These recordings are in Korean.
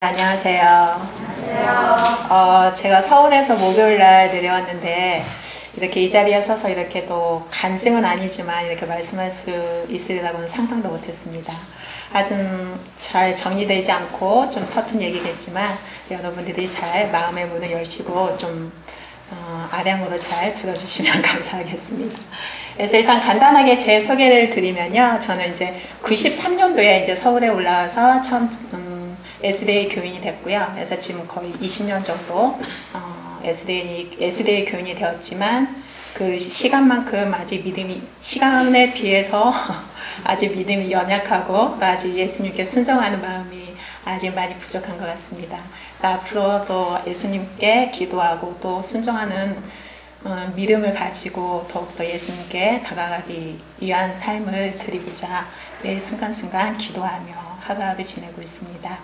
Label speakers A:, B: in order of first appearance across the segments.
A: 안녕하세요.
B: 안녕하세요.
A: 제가 서울에서 목요일날 내려왔는데 이렇게 이 자리에 서서 이렇게 또 간증은 아니지만 이렇게 말씀할 수 있으리라고는 상상도 못했습니다. 아주 잘 정리되지 않고 좀 서툰 얘기겠지만 여러분들이 잘 마음의 문을 여시고 좀 아량으로 잘 들어주시면 감사하겠습니다. 그래서 일단 간단하게 제 소개를 드리면요. 저는 이제 93년도에 이제 서울에 올라와서 처음 SDA 교인이 됐고요. 그래서 지금 거의 20년 정도 SDA 교인이 되었지만 그 시간만큼 아직 시간에 비해서 아직 믿음이 연약하고 또 아직 예수님께 순종하는 마음이 아직 많이 부족한 것 같습니다. 앞으로 또 예수님께 기도하고 또 순종하는 믿음을 가지고 더욱더 예수님께 다가가기 위한 삶을 드리고자 매 순간순간 기도하며 하루하루 지내고 있습니다.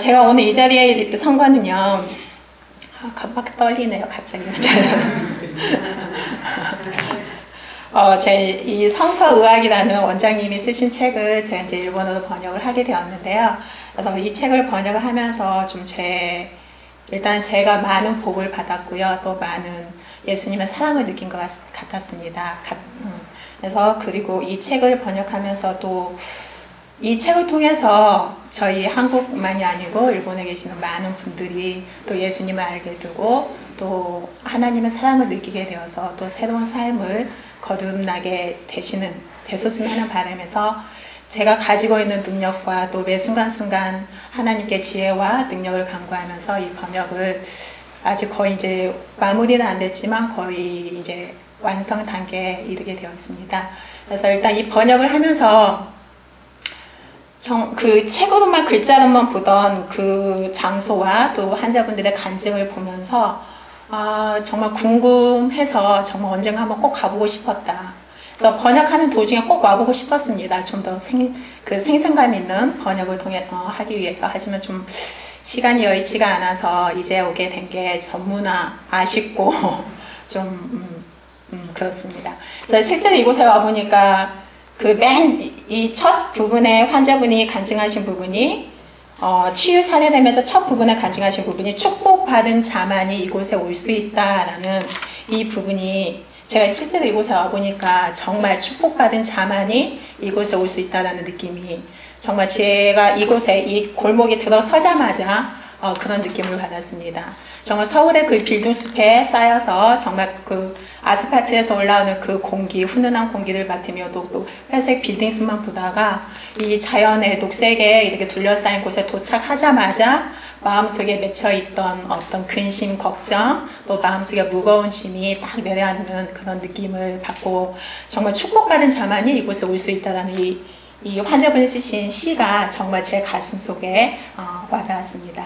A: 제가 오늘 이 자리에 선 거는요, 막 떨리네요, 갑자기. 제 이 성서의학이라는 원장님이 쓰신 책을 제가 이제 일본어로 번역을 하게 되었는데요. 그래서 이 책을 번역을 하면서 일단 제가 많은 복을 받았고요. 또 많은 예수님의 사랑을 느낀 것 같았습니다. 그래서 그리고 이 책을 번역하면서도 이 책을 통해서 저희 한국만이 아니고 일본에 계시는 많은 분들이 또 예수님을 알게 되고 또 하나님의 사랑을 느끼게 되어서 또 새로운 삶을 거듭나게 되셨으면 하는 바람에서 제가 가지고 있는 능력과 또 매 순간순간 하나님께 지혜와 능력을 간구하면서 이 번역을 아직 거의 이제 마무리는 안 됐지만 거의 이제 완성 단계에 이르게 되었습니다. 그래서 일단 이 번역을 하면서 그 책으로만 글자로만 보던 그 장소와 또 환자분들의 간증을 보면서 정말 궁금해서 정말 언젠가 한번 꼭 가보고 싶었다. 그래서 번역하는 도중에 꼭 와보고 싶었습니다. 좀 더 생생감 있는 번역을 하기 위해서. 하지만 좀 시간이 여의치가 않아서 이제 오게 된 게 너무나 아쉽고 좀 그렇습니다. 그래서 실제로 이곳에 와보니까 이 첫 부분에 환자분이 간증하신 부분이 치유 사례되면서 첫 부분에 간증하신 부분이 축복받은 자만이 이곳에 올 수 있다라는 이 부분이 제가 실제로 이곳에 와보니까 정말 축복받은 자만이 이곳에 올 수 있다라는 느낌이 정말 제가 이곳에 이 골목에 들어서자마자 그런 느낌을 받았습니다. 정말 서울의 그 빌딩숲에 쌓여서 정말 그 아스팔트에서 올라오는 그 공기, 훈훈한 공기를 맡으며 또 회색 빌딩숲만 보다가 이 자연의 녹색에 이렇게 둘러싸인 곳에 도착하자마자 마음속에 맺혀있던 어떤 근심, 걱정, 또 마음속에 무거운 짐이 딱 내려앉는 그런 느낌을 받고 정말 축복받은 자만이 이곳에 올 수 있다는 이 환자분이 쓰신 시가 정말 제 가슴 속에 와닿았습니다.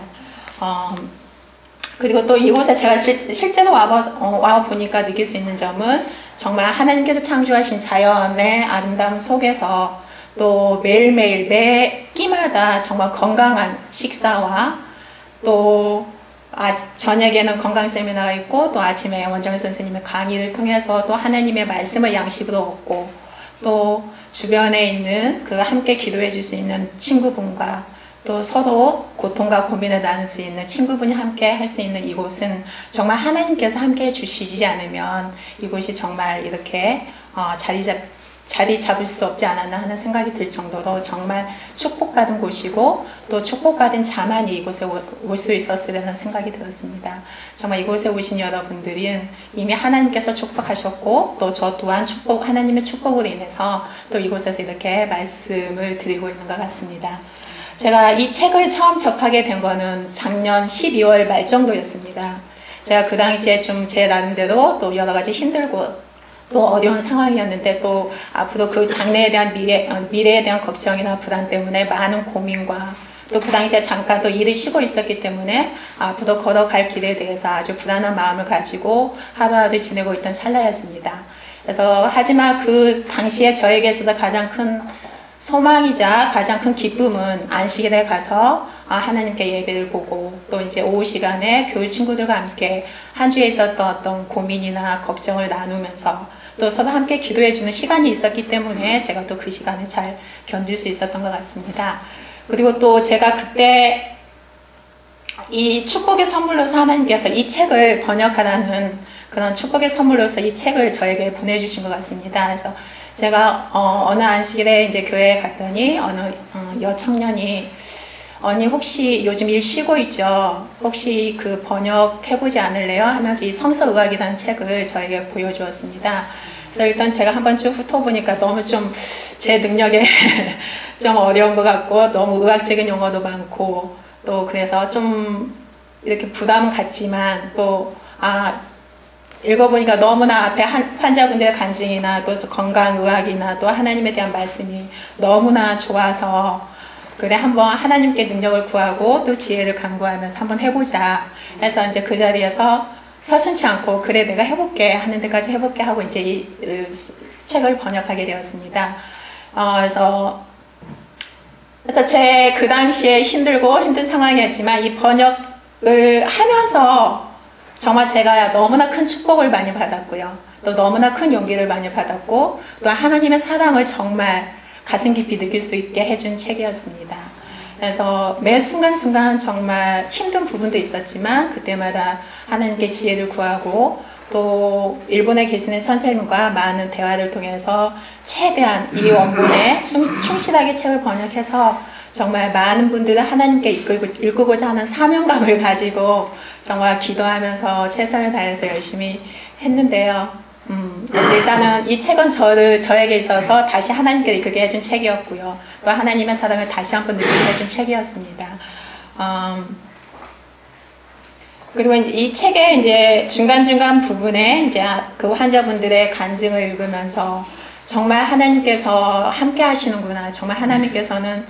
A: 그리고 또 이곳에 제가 실제로 와보니까 느낄 수 있는 점은 정말 하나님께서 창조하신 자연의 아름다움 속에서 또 매일매일 매 끼마다 정말 건강한 식사와 또 저녁에는 건강 세미나가 있고 또 아침에 원장 선생님의 강의를 통해서 또 하나님의 말씀을 양식으로 얻고 또 주변에 있는 함께 기도해 줄 수 있는 친구분과 또 서로 고통과 고민을 나눌 수 있는 친구분이 함께 할 수 있는 이곳은 정말 하나님께서 함께 해주시지 않으면 이곳이 정말 이렇게 자리 잡을 수 없지 않았나 하는 생각이 들 정도로 정말 축복받은 곳이고 또 축복받은 자만이 이곳에 올 수 있었으라는 생각이 들었습니다. 정말 이곳에 오신 여러분들은 이미 하나님께서 축복하셨고 또 저 또한 하나님의 축복으로 인해서 또 이곳에서 이렇게 말씀을 드리고 있는 것 같습니다. 제가 이 책을 처음 접하게 된 거는 작년 12월 말 정도였습니다. 제가 그 당시에 좀 제 나름대로 또 여러 가지 힘들고 또 어려운 상황이었는데 또 앞으로 그 장래에 대한 미래에 대한 걱정이나 불안 때문에 많은 고민과 또 그 당시에 잠깐 또 일을 쉬고 있었기 때문에 앞으로 걸어갈 길에 대해서 아주 불안한 마음을 가지고 하루하루 지내고 있던 찰나였습니다. 그래서 하지만 그 당시에 저에게 있어서 가장 큰 소망이자 가장 큰 기쁨은 안식일에 가서 하나님께 예배를 보고 또 이제 오후 시간에 교회 친구들과 함께 한 주에 있었던 어떤 고민이나 걱정을 나누면서 또 서로 함께 기도해주는 시간이 있었기 때문에 제가 또 그 시간을 잘 견딜 수 있었던 것 같습니다. 그리고 또 제가 그때 이 축복의 선물로서 하나님께서 이 책을 번역하라는 그런 축복의 선물로서 이 책을 저에게 보내주신 것 같습니다. 그래서 제가 어느 안식일에 이제 교회에 갔더니 어느 여청년이 언니 혹시 요즘 일 쉬고 있죠? 혹시 그 번역해보지 않을래요? 하면서 이 성서의학이라는 책을 저에게 보여주었습니다. 그래서 일단 제가 한번 쭉 훑어보니까 너무 좀 제 능력에 좀 어려운 것 같고 너무 의학적인 용어도 많고 또 그래서 좀 이렇게 부담은 갔지만 또 읽어보니까 너무나 앞에 환자분들의 간증이나 또 건강의학이나 또 하나님에 대한 말씀이 너무나 좋아서 그래 한번 하나님께 능력을 구하고 또 지혜를 간구하면서 한번 해보자 해서 이제 그 자리에서 서슴지 않고 그래 내가 해볼게 하는 데까지 해볼게 하고 이제 이 책을 번역하게 되었습니다. 그래서 제 그 당시에 힘든 상황이었지만 이 번역을 하면서 정말 제가 너무나 큰 축복을 많이 받았고요. 또 너무나 큰 용기를 많이 받았고 또 하나님의 사랑을 정말 가슴 깊이 느낄 수 있게 해준 책이었습니다. 그래서 매 순간순간 정말 힘든 부분도 있었지만 그때마다 하나님께 지혜를 구하고 또 일본에 계시는 선생님과 많은 대화를 통해서 최대한 이 원문에 충실하게 책을 번역해서 정말 많은 분들을 하나님께 이끌고자 하는 사명감을 가지고 정말 기도하면서 최선을 다해서 열심히 했는데요. 그래서 일단은 이 책은 저에게 있어서 다시 하나님께 이끌게 해준 책이었고요. 또 하나님의 사랑을 다시 한번 느끼게 해준 책이었습니다. 그리고 이 책의 이제 중간중간 부분에 이제 그 환자분들의 간증을 읽으면서 정말 하나님께서 함께 하시는구나. 정말 하나님께서는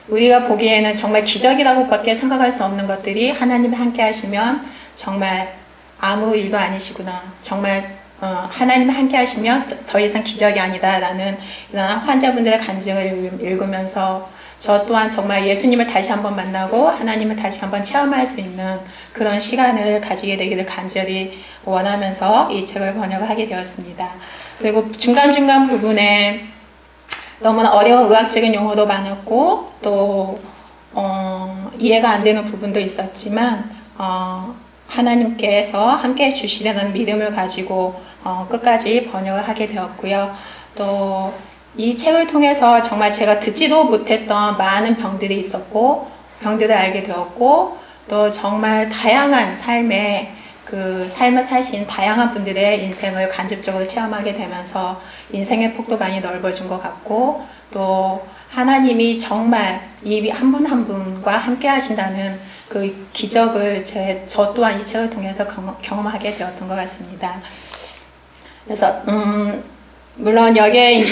A: 우리가 보기에는 정말 기적이라고밖에 생각할 수 없는 것들이 하나님이 함께 하시면 정말 아무 일도 아니시구나. 정말 하나님이 함께 하시면 더 이상 기적이 아니다 라는 이런 환자분들의 간증을 읽으면서 저 또한 정말 예수님을 다시 한번 만나고 하나님을 다시 한번 체험할 수 있는 그런 시간을 가지게 되기를 간절히 원하면서 이 책을 번역하게 되었습니다. 그리고 중간중간 부분에 너무나 어려운 의학적인 용어도 많았고 또 이해가 안 되는 부분도 있었지만 하나님께서 함께 해주시려는 믿음을 가지고 끝까지 번역을 하게 되었고요. 또 이 책을 통해서 정말 제가 듣지도 못했던 많은 병들이 있었고 병들을 알게 되었고 또 정말 다양한 삶을 사신 다양한 분들의 인생을 간접적으로 체험하게 되면서 인생의 폭도 많이 넓어진 것 같고 또 하나님이 정말 이 한 분 한 분과 함께 하신다는 그 기적을 저 또한 이 책을 통해서 경험하게 되었던 것 같습니다. 그래서 물론 여기에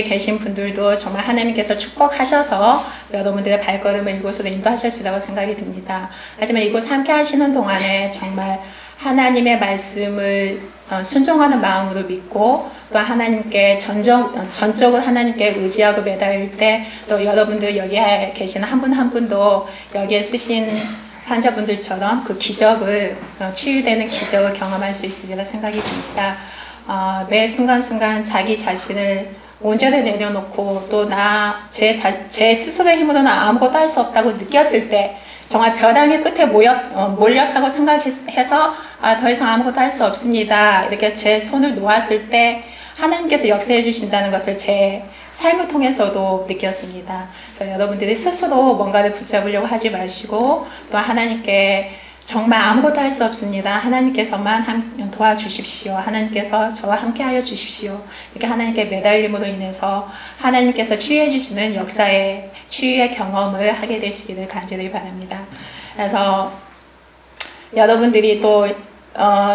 A: 계신 분들도 정말 하나님께서 축복하셔서 여러분들의 발걸음을 이곳으로 인도하셨으리라고 생각이 듭니다. 하지만 이곳 함께 하시는 동안에 정말 하나님의 말씀을 순종하는 마음으로 믿고 또 하나님께 전적으로 하나님께 의지하고 매달릴 때 또 여러분들 여기에 계시는 한 분 한 분도 여기에 쓰신 환자분들처럼 그 기적을 치유되는 기적을 경험할 수 있으리라 생각이 듭니다. 매 순간순간 자기 자신을 온전히 내려놓고 또 제 스스로의 힘으로는 아무것도 할 수 없다고 느꼈을 때 정말 벼랑의 끝에 몰렸다고 생각해서 더 이상 아무것도 할 수 없습니다. 이렇게 제 손을 놓았을 때 하나님께서 역사해 주신다는 것을 제 삶을 통해서도 느꼈습니다. 그래서 여러분들이 스스로 뭔가를 붙잡으려고 하지 마시고 또 하나님께 정말 아무것도 할 수 없습니다. 하나님께서만 도와주십시오. 하나님께서 저와 함께하여 주십시오. 이렇게 하나님께 매달림으로 인해서 하나님께서 치유해 주시는 역사의 치유의 경험을 하게 되시기를 간절히 바랍니다. 그래서 여러분들이 또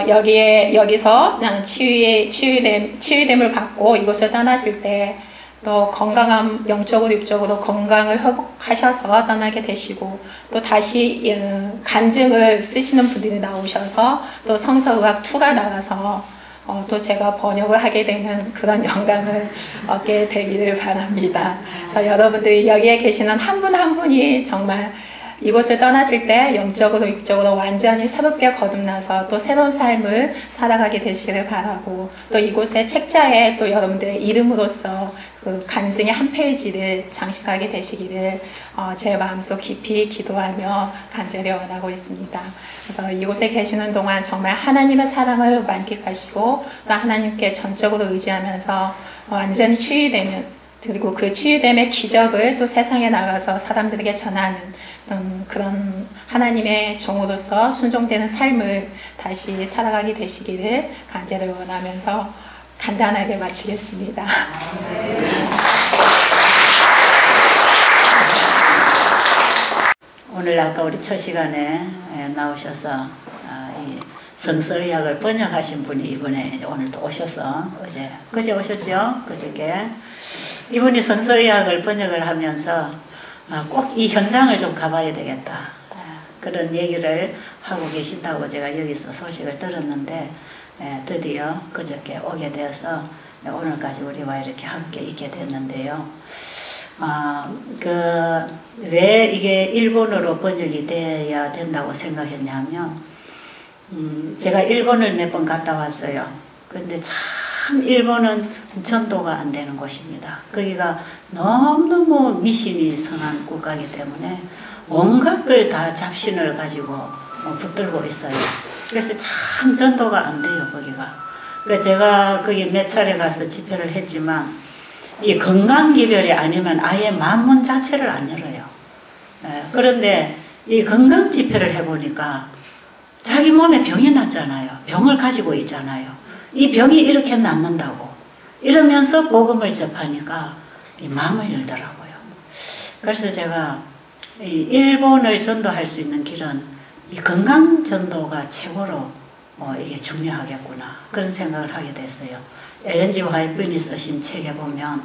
A: 여기서 그냥 치유됨을 받고 이곳을 떠나실 때 또 건강한 영적으로 육적으로 건강을 회복하셔서 떠나게 되시고 또 다시 간증을 쓰시는 분들이 나오셔서 또 성서의학 2가 나와서 또 제가 번역을 하게 되는 그런 영광을 얻게 되기를 바랍니다. 그래서 여러분들이 여기에 계시는 한 분 한 분이 정말 이곳을 떠나실 때 영적으로 육적으로 완전히 새롭게 거듭나서 또 새로운 삶을 살아가게 되시기를 바라고 또 이곳의 책자에 또 여러분들의 이름으로써 그 간증의 한 페이지를 장식하게 되시기를 제 마음속 깊이 기도하며 간절히 원하고 있습니다. 그래서 이곳에 계시는 동안 정말 하나님의 사랑을 만끽하시고 또 하나님께 전적으로 의지하면서 완전히 치유되는, 그리고 그 치유됨의 기적을 또 세상에 나가서 사람들에게 전하는 그런 하나님의 종으로서 순종되는 삶을 다시 살아가게 되시기를 간절히 원하면서 간단하게 마치겠습니다.
B: 오늘 아까 우리 첫 시간에 나오셔서 이 성서의학을 번역하신 분이 이번에 오늘 또 오셔서 그제 오셨죠? 그저께 이분이 성서의학을 번역을 하면서 꼭 이 현장을 좀 가봐야 되겠다 그런 얘기를 하고 계신다고 제가 여기서 소식을 들었는데 드디어 그저께 오게 되어서 오늘까지 우리와 이렇게 함께 있게 됐는데요. 왜 이게 일본어로 번역이 돼야 된다고 생각했냐면, 제가 일본을 몇 번 갔다 왔어요. 근데 참 일본은 전도가 안 되는 곳입니다. 거기가 너무너무 미신이 선한 국가이기 때문에 온갖 걸 다 잡신을 가지고 붙들고 있어요. 그래서 참 전도가 안 돼요, 거기가. 그러니까 제가 거기 몇 차례 가서 집회를 했지만, 이 건강기별이 아니면 아예 만문 자체를 안 열어요. 그런데 이 건강 집회를 해보니까 자기 몸에 병이 났잖아요. 병을 가지고 있잖아요. 이 병이 이렇게 낫는다고 이러면서 복음을 접하니까 이 마음을 열더라고요. 그래서 제가 이 일본을 전도할 수 있는 길은 이 건강 전도가 최고로 이게 중요하겠구나 그런 생각을 하게 됐어요. 엘렌 G 화이트분이 쓰신 책에 보면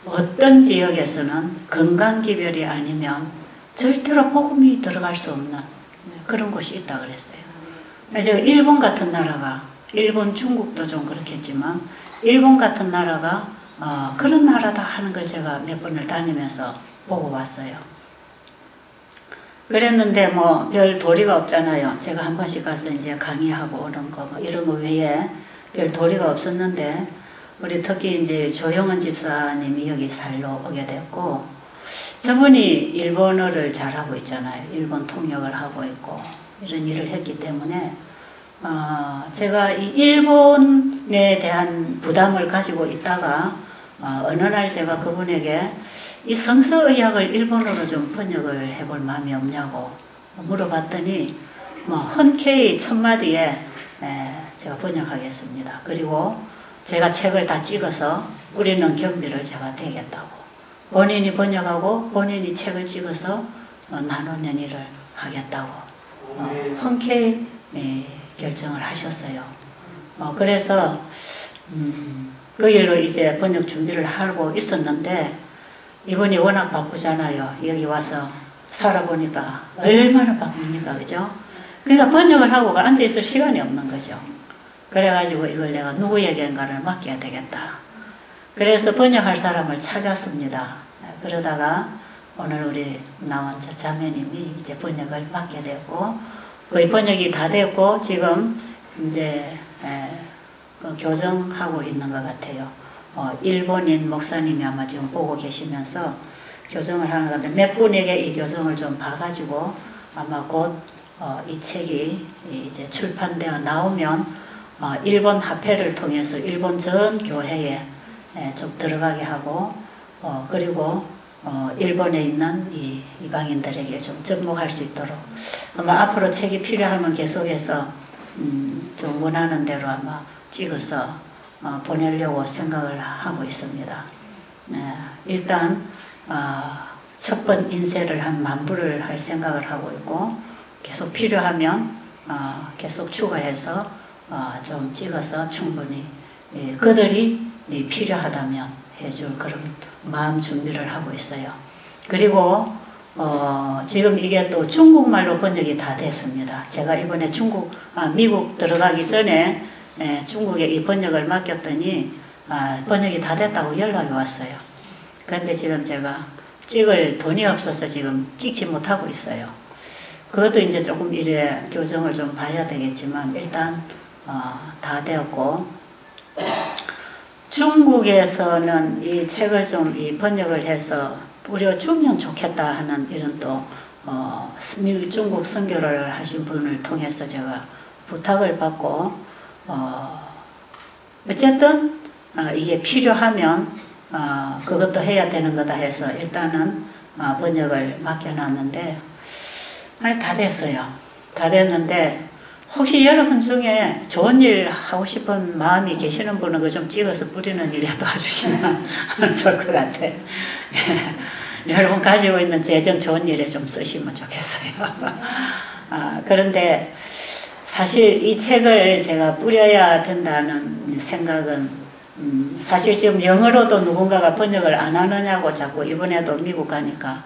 B: 어떤 지역에서는 건강기별이 아니면 절대로 복음이 들어갈 수 없는 그런 곳이 있다 그랬어요. 제가 일본 같은 나라가, 일본 중국도 좀 그렇겠지만 일본 같은 나라가 그런 나라다 하는 걸 제가 몇 번을 다니면서 보고 왔어요. 그랬는데 뭐 별 도리가 없잖아요. 제가 한 번씩 가서 이제 강의하고 오는 거 이런 거 외에 별 도리가 없었는데, 우리 특히 이제 조영은 집사님이 여기 살러 오게 됐고, 저분이 일본어를 잘하고 있잖아요. 일본 통역을 하고 있고 이런 일을 했기 때문에 제가 이 일본에 대한 부담을 가지고 있다가 어느 날 제가 그분에게 이 성서의학을 일본어로 좀 번역을 해볼 마음이 없냐고 물어봤더니 흔쾌히 첫 마디에 제가 번역하겠습니다. 그리고 제가 책을 다 찍어서 우리는 경비를 제가 대겠다고, 본인이 번역하고 본인이 책을 찍어서 나누는 일을 하겠다고 흔쾌히 결정을 하셨어요. 그래서 그 일로 이제 번역 준비를 하고 있었는데, 이분이 워낙 바쁘잖아요. 여기 와서 살아보니까 얼마나 바쁩니까, 그죠? 그러니까 번역을 하고 앉아있을 시간이 없는 거죠. 그래가지고 이걸 내가 누구에게인가를 맡겨야 되겠다. 그래서 번역할 사람을 찾았습니다. 그러다가 오늘 우리 나온 자매님이 이제 번역을 맡게 됐고, 거의 번역이 다 됐고 지금 이제 교정하고 있는 것 같아요. 일본인 목사님이 아마 지금 보고 계시면서 교정을 하는 것 같은데, 몇 분에게 이 교정을 좀 봐가지고 아마 곧 이 책이 이제 출판되어 나오면 일본 화폐를 통해서 일본 전 교회에 좀 들어가게 하고, 그리고 일본에 있는 이 이방인들에게 좀 접목할 수 있도록 아마 앞으로 책이 필요하면 계속해서 좀 원하는 대로 아마 찍어서 보내려고 생각을 하고 있습니다. 일단 첫 번 인쇄를 한 10,000부를 할 생각을 하고 있고, 계속 필요하면 계속 추가해서 좀 찍어서 충분히 그들이 필요하다면 해줄 그런 마음 준비를 하고 있어요. 그리고 지금 이게 또 중국말로 번역이 다 됐습니다. 제가 이번에 미국 들어가기 전에 중국에 이 번역을 맡겼더니 번역이 다 됐다고 연락이 왔어요. 그런데 지금 제가 찍을 돈이 없어서 지금 찍지 못하고 있어요. 그것도 이제 조금 이래 교정을 좀 봐야 되겠지만 일단 다 되었고, 중국에서는 이 책을 좀 이 번역을 해서 뿌려주면 좋겠다 하는 이런 또 중국 선교를 하신 분을 통해서 제가 부탁을 받고 어쨌든 이게 필요하면 그것도 해야 되는 거다 해서 일단은 번역을 맡겨놨는데 다 됐어요. 다 됐는데 혹시 여러분 중에 좋은 일 하고 싶은 마음이 계시는 분은 그거 좀 찍어서 뿌리는 일에 도와주시면 좋을 것 같아. 여러분 가지고 있는 재정 좋은 일에 좀 쓰시면 좋겠어요. 그런데 사실 이 책을 제가 뿌려야 된다는 생각은 사실 지금 영어로도 누군가가 번역을 안 하느냐고 자꾸 이번에도 미국 가니까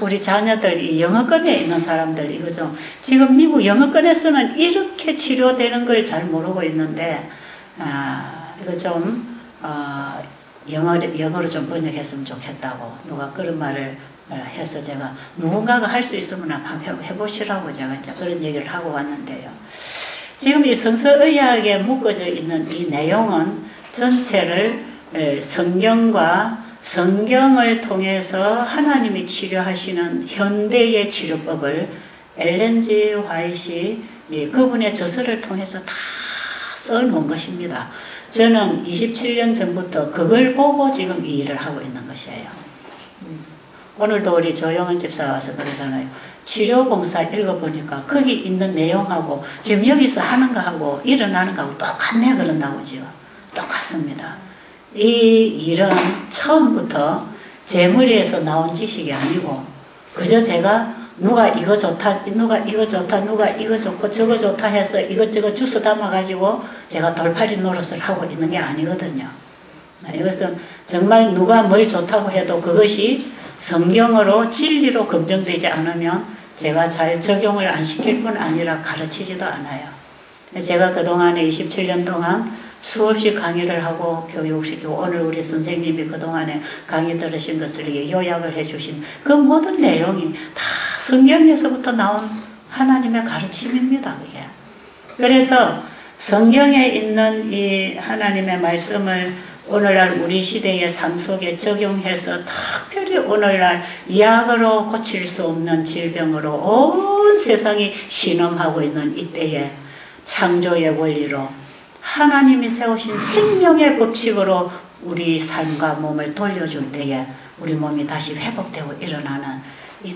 B: 우리 자녀들 이 영어권에 있는 사람들 이거 좀 지금 미국 영어권에서는 이렇게 치료되는 걸 잘 모르고 있는데 이거 좀 영어로 좀 번역했으면 좋겠다고 누가 그런 말을 해서 제가 누군가가 할 수 있으면 한번 해보시라고 제가 이제 그런 얘기를 하고 왔는데요. 지금 이 성서의학에 묶어져 있는 이 내용은 전체를 성경과 성경을 통해서 하나님이 치료하시는 현대의 치료법을 엘렌 G. 화이트이 그분의 저서를 통해서 다 써놓은 것입니다. 저는 27년 전부터 그걸 보고 지금 이 일을 하고 있는 것이에요. 오늘도 우리 조영은 집사 와서 그러잖아요. 치료봉사 읽어보니까 거기 있는 내용하고 지금 여기서 하는 거하고 일어나는 거하고 똑같네 그런다고 지금. 똑같습니다. 이 일은 처음부터 제 머리에서 나온 지식이 아니고 그저 제가 누가 이거 좋다, 누가 이거 좋다, 누가 이거 좋고 저거 좋다 해서 이것저것 주워 담아가지고 제가 돌팔이 노릇을 하고 있는 게 아니거든요. 이것은 정말 누가 뭘 좋다고 해도 그것이 성경으로 진리로 검증되지 않으면 제가 잘 적용을 안 시킬 뿐 아니라 가르치지도 않아요. 제가 그동안에 27년 동안 수없이 강의를 하고 교육시키고 오늘 우리 선생님이 그동안에 강의 들으신 것을 요약을 해주신 그 모든 내용이 다 성경에서부터 나온 하나님의 가르침입니다. 그게. 그래서 성경에 있는 이 하나님의 말씀을 오늘날 우리 시대의 삶 속에 적용해서 특별히 오늘날 약으로 고칠 수 없는 질병으로 온 세상이 신음하고 있는 이때에 창조의 원리로 하나님이 세우신 생명의 법칙으로 우리 삶과 몸을 돌려줄 때에 우리 몸이 다시 회복되고 일어나는 이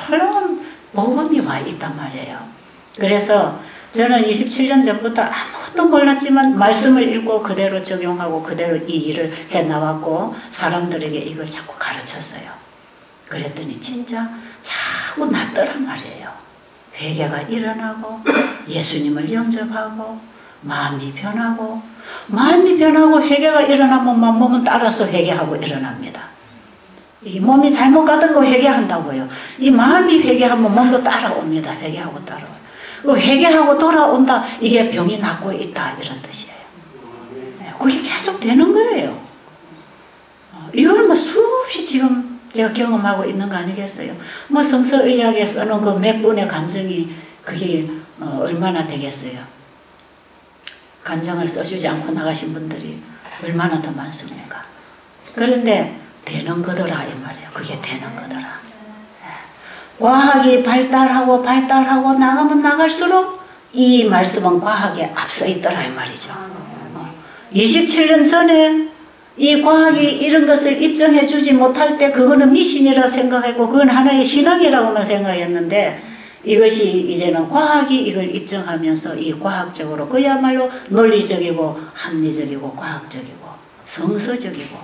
B: 놀라운 복음이 와 있단 말이에요. 그래서 저는 27년 전부터 아무것도 몰랐지만 말씀을 읽고 그대로 적용하고 그대로 이 일을 해나왔고 사람들에게 이걸 자꾸 가르쳤어요. 그랬더니 진짜 자꾸 낫더란 말이에요. 회개가 일어나고 예수님을 영접하고 마음이 변하고 회개가 일어나면 몸은 따라서 회개하고 일어납니다. 이 몸이 잘못 가던 거 회개한다고요. 이 마음이 회개하면 몸도 따라옵니다. 회개하고 따라와요. 회개하고 돌아온다. 이게 병이 낫고 있다. 이런 뜻이에요. 그게 계속 되는 거예요. 이걸 뭐 수없이 지금 제가 경험하고 있는 거 아니겠어요? 뭐 성서의학에 써놓은 그 몇 분의 간증이 그게 얼마나 되겠어요? 간증을 써주지 않고 나가신 분들이 얼마나 더 많습니까? 그런데 되는 거더라 이 말이에요. 그게 되는 거더라. 과학이 발달하고 나가면 나갈수록 이 말씀은 과학에 앞서 있더라 이 말이죠. 27년 전에 이 과학이 이런 것을 입증해 주지 못할 때 그거는 미신이라 생각했고 그건 하나의 신앙이라고만 생각했는데 이것이 이제는 과학이 이걸 입증하면서 이 과학적으로 그야말로 논리적이고 합리적이고 과학적이고 성서적이고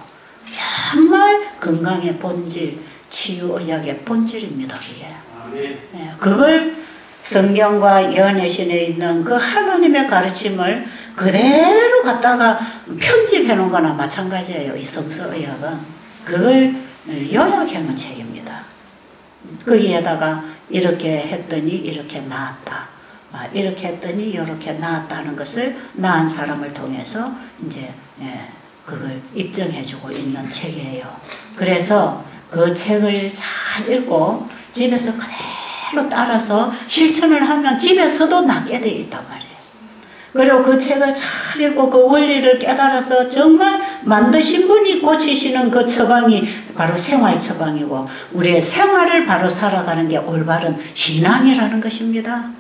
B: 정말 건강의 본질, 치유의학의 본질입니다. 이게. 네, 그걸 성경과 예언의 있는 그 하나님의 가르침을 그대로 갖다가 편집해 놓은 거나 마찬가지예요. 이 성서의학은. 그걸 요약해 놓은 책입니다. 거기에다가 이렇게 했더니 이렇게 나았다. 이렇게 했더니 이렇게 나았다는 것을 나은 사람을 통해서 이제 그걸 입증해 주고 있는 책이에요. 그래서 그 책을 잘 읽고 집에서 그대로 따라서 실천을 하면 집에서도 낫게 돼 있단 말이에요. 그리고 그 책을 잘 읽고 그 원리를 깨달아서 정말 만드신 분이 꽂히시는 그 처방이 바로 생활 처방이고 우리의 생활을 바로 살아가는 게 올바른 신앙이라는 것입니다.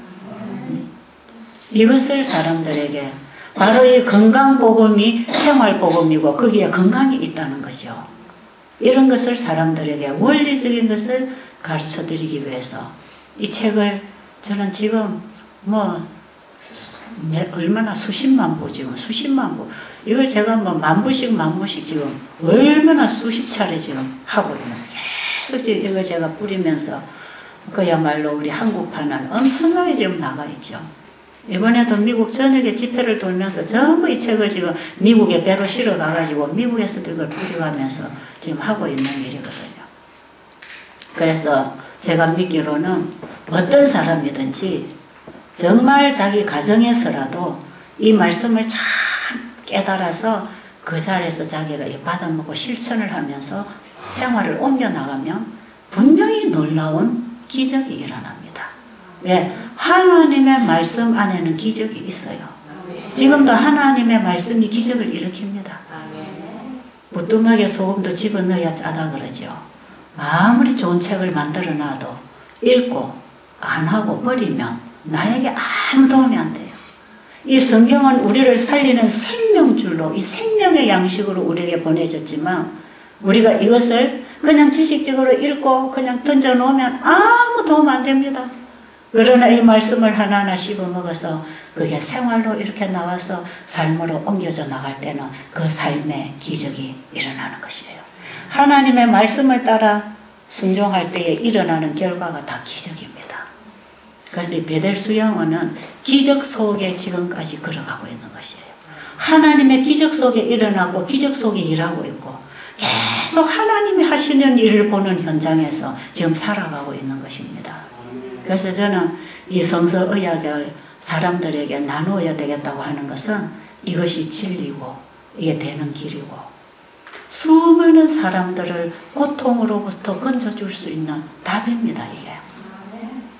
B: 이것을 사람들에게 바로 이 건강복음이 생활복음이고 거기에 건강이 있다는 거죠. 이런 것을 사람들에게 원리적인 것을 가르쳐드리기 위해서 이 책을 저는 지금 얼마나 수십만 부 지금 수십만 부 이걸 제가 만 부씩 지금 얼마나 수십 차례 지금 하고 있는 계속 이걸 제가 뿌리면서 그야말로 우리 한국판은 엄청나게 지금 나가 있죠. 이번에도 미국 전역에 집회를 돌면서 전부 이 책을 지금 미국에 배로 실어 가가지고 미국에서도 이걸 뿌려가면서 지금 하고 있는 일이거든요. 그래서 제가 믿기로는 어떤 사람이든지 정말 자기 가정에서라도 이 말씀을 잘 깨달아서 그 자리에서 자기가 받아먹고 실천을 하면서 생활을 옮겨나가면 분명히 놀라운 기적이 일어납니다. 왜? 하나님의 말씀 안에는 기적이 있어요. 지금도 하나님의 말씀이 기적을 일으킵니다. 부뚜막에 소금도 집어넣어야 짜다 그러죠. 아무리 좋은 책을 만들어 놔도 읽고 안 하고 버리면 나에게 아무 도움이 안 돼요. 이 성경은 우리를 살리는 생명줄로 이 생명의 양식으로 우리에게 보내졌지만 우리가 이것을 그냥 지식적으로 읽고 그냥 던져놓으면 아무 도움 안 됩니다. 그러나 이 말씀을 하나하나 씹어먹어서 그게 생활로 이렇게 나와서 삶으로 옮겨져 나갈 때는 그 삶의 기적이 일어나는 것이에요. 하나님의 말씀을 따라 순종할 때에 일어나는 결과가 다 기적입니다. 그래서 이 베델수 영어는 기적 속에 지금까지 걸어가고 있는 것이에요. 하나님의 기적 속에 일어나고 기적 속에 일하고 있고 계속 하나님이 하시는 일을 보는 현장에서 지금 살아가고 있는 것입니다. 그래서 저는 이 성서의학을 사람들에게 나누어야 되겠다고 하는 것은 이것이 진리고 이게 되는 길이고 수많은 사람들을 고통으로부터 건져줄 수 있는 답입니다. 이게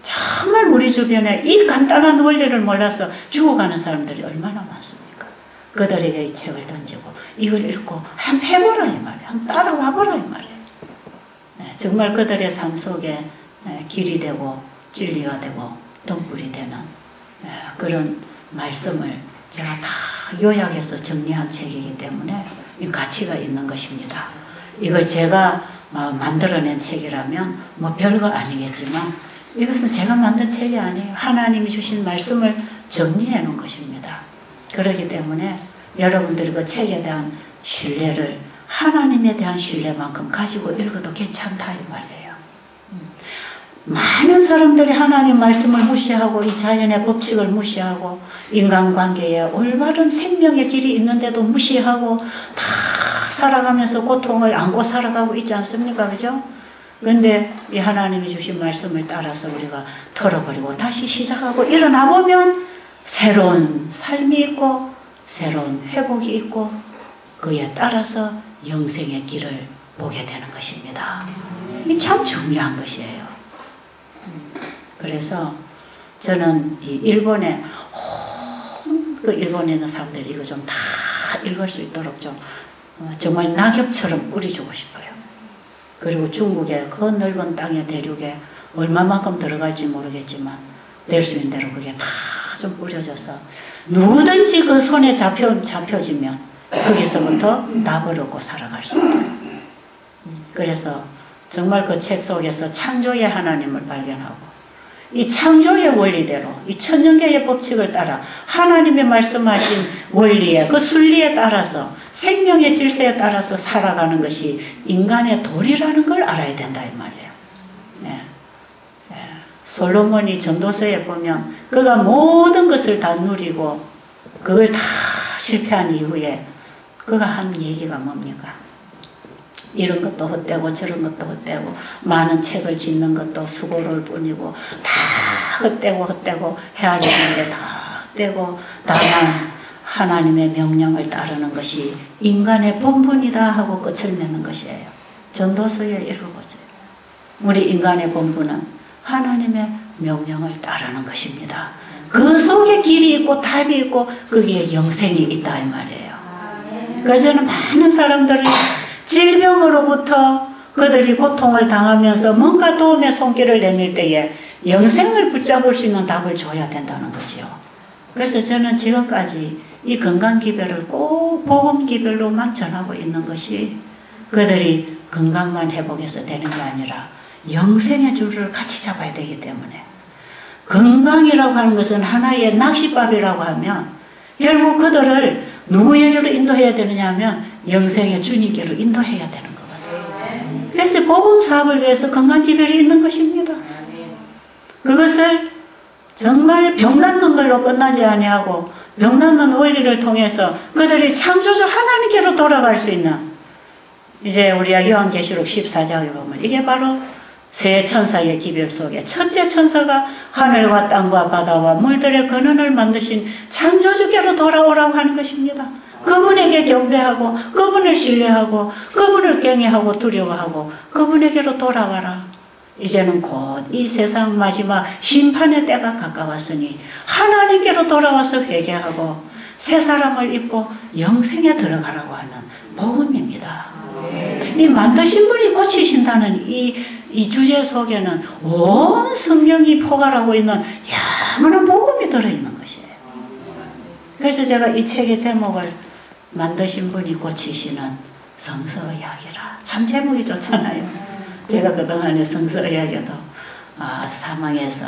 B: 정말 우리 주변에 이 간단한 원리를 몰라서 죽어가는 사람들이 얼마나 많습니까? 그들에게 이 책을 던지고 이걸 읽고 한번 해보라 이 말이에요. 한번 따라와보라 이 말이에요. 네, 정말 그들의 삶 속에 길이 되고 진리가 되고 등불이 되는 그런 말씀을 제가 다 요약해서 정리한 책이기 때문에 가치가 있는 것입니다. 이걸 제가 만들어낸 책이라면 별거 아니겠지만 이것은 제가 만든 책이 아니에요. 하나님이 주신 말씀을 정리해 놓은 것입니다. 그렇기 때문에 여러분들이 그 책에 대한 신뢰를 하나님에 대한 신뢰만큼 가지고 읽어도 괜찮다 이 말이에요. 많은 사람들이 하나님 말씀을 무시하고 이 자연의 법칙을 무시하고 인간관계에 올바른 생명의 길이 있는데도 무시하고 다 살아가면서 고통을 안고 살아가고 있지 않습니까? 그죠? 그런데 이 하나님이 주신 말씀을 따라서 우리가 털어버리고 다시 시작하고 일어나 보면 새로운 삶이 있고 새로운 회복이 있고 그에 따라서 영생의 길을 보게 되는 것입니다. 이 참 중요한 것이에요. 그래서 저는 이 일본에 일본에 있는 사람들이 이거 좀 다 읽을 수 있도록 좀 정말 낙엽처럼 뿌려주고 싶어요. 그리고 중국의 그 넓은 땅의 대륙에 얼마만큼 들어갈지 모르겠지만 될 수 있는 대로 그게 다 좀 뿌려져서 누구든지 그 손에 잡혀지면 거기서부터 답을 얻고 살아갈 수 있다. 그래서 정말 그 책 속에서 창조의 하나님을 발견하고 이 창조의 원리대로 이 천연계의 법칙을 따라 하나님의 말씀하신 원리에 그 순리에 따라서 생명의 질서에 따라서 살아가는 것이 인간의 도리라는 걸 알아야 된다 이 말이에요. 네. 네. 솔로몬이 전도서에 보면 그가 모든 것을 다 누리고 그걸 다 실패한 이후에 그가 한 얘기가 뭡니까? 이런 것도 헛되고 저런 것도 헛되고 많은 책을 짓는 것도 수고로울 뿐이고 다 헛되고 헤아리는 게 다 헛되고 다만 하나님의 명령을 따르는 것이 인간의 본분이다 하고 끝을 맺는 것이에요. 전도서에 읽어보세요. 우리 인간의 본분은 하나님의 명령을 따르는 것입니다. 그 속에 길이 있고 답이 있고 거기에 영생이 있다 이 말이에요. 그래서 저는 많은 사람들이 질병으로부터 그들이 고통을 당하면서 뭔가 도움의 손길을 내밀 때에 영생을 붙잡을 수 있는 답을 줘야 된다는 거죠. 그래서 저는 지금까지 이 건강기별을 꼭 복음기별로만 전하고 있는 것이 그들이 건강만 회복해서 되는 게 아니라 영생의 줄을 같이 잡아야 되기 때문에 건강이라고 하는 것은 하나의 낚싯밥이라고 하면 결국 그들을 누구에게로 인도해야 되느냐 하면 영생의 주님께로 인도해야 되는 거거든요. 그래서 복음 사업을 위해서 건강기별이 있는 것입니다. 그것을 정말 병 낫는 걸로 끝나지 아니하고 병 낫는 원리를 통해서 그들이 창조주 하나님께로 돌아갈 수 있는, 이제 우리가 요한계시록 14장에 보면 이게 바로 세 천사의 기별 속에 첫째 천사가 하늘과 땅과 바다와 물들의 근원을 만드신 창조주께로 돌아오라고 하는 것입니다. 그분에게 경배하고 그분을 신뢰하고 그분을 경외하고 두려워하고 그분에게로 돌아와라. 이제는 곧 이 세상 마지막 심판의 때가 가까웠으니 하나님께로 돌아와서 회개하고 새 사람을 입고 영생에 들어가라고 하는 복음입니다. 이 만드신 분이 고치신다는 이 주제 속에는 온 성경이 포괄하고 있는 야만한 복음이 들어있는 것이에요. 그래서 제가 이 책의 제목을 만드신 분이 고치시는 성서의학이라, 참 제목이 좋잖아요. 제가 그동안에 성서의학에도 사망에서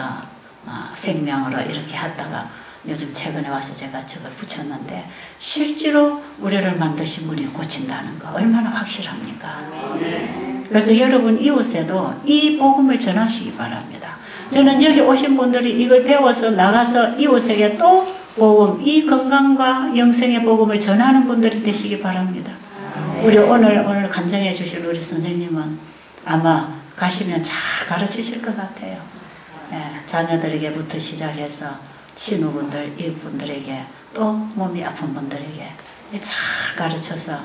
B: 생명으로 이렇게 하다가 요즘 최근에 와서 제가 저걸 붙였는데 실제로 우리를 만드신 분이 고친다는 거 얼마나 확실합니까? 그래서 여러분 이웃에도 이 복음을 전하시기 바랍니다. 저는 여기 오신 분들이 이걸 배워서 나가서 이웃에게 또 복음, 이 건강과 영생의 복음을 전하는 분들이 되시기 바랍니다. 우리 오늘 간증해 주실 우리 선생님은 아마 가시면 잘 가르치실 것 같아요. 자녀들에게부터 시작해서 신우분들, 일분들에게 또 몸이 아픈 분들에게 잘 가르쳐서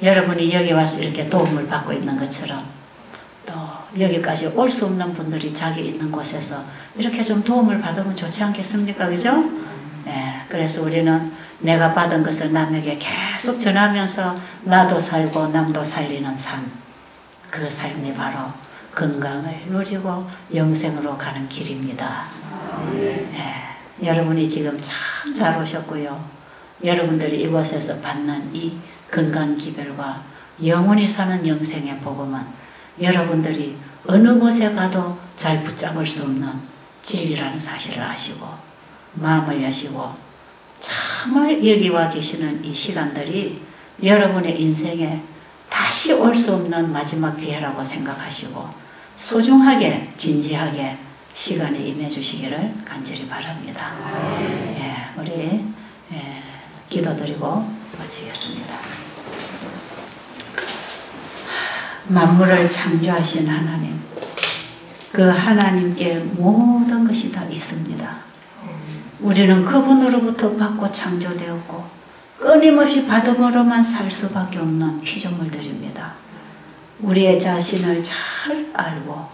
B: 여러분이 여기 와서 이렇게 도움을 받고 있는 것처럼 또 여기까지 올 수 없는 분들이 자기 있는 곳에서 이렇게 좀 도움을 받으면 좋지 않겠습니까? 그죠? 그래서 우리는 내가 받은 것을 남에게 계속 전하면서 나도 살고 남도 살리는 삶, 그 삶이 바로 건강을 누리고 영생으로 가는 길입니다. 여러분이 지금 참 잘 오셨고요. 여러분들이 이곳에서 받는 이 건강기별과 영원히 사는 영생의 복음은 여러분들이 어느 곳에 가도 잘 붙잡을 수 없는 진리라는 사실을 아시고 마음을 여시고 정말 여기 와 계시는 이 시간들이 여러분의 인생에 다시 올 수 없는 마지막 기회라고 생각하시고 소중하게 진지하게 시간에 임해 주시기를 간절히 바랍니다. 우리 기도드리고 마치겠습니다. 만물을 창조하신 하나님, 그 하나님께 모든 것이 다 있습니다. 우리는 그분으로부터 받고 창조되었고 끊임없이 받음으로만 살 수밖에 없는 피조물들입니다. 우리의 자신을 잘 알고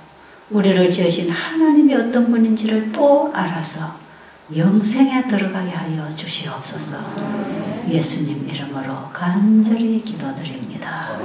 B: 우리를 지으신 하나님이 어떤 분인지를 또 알아서 영생에 들어가게 하여 주시옵소서. 예수님 이름으로 간절히 기도드립니다.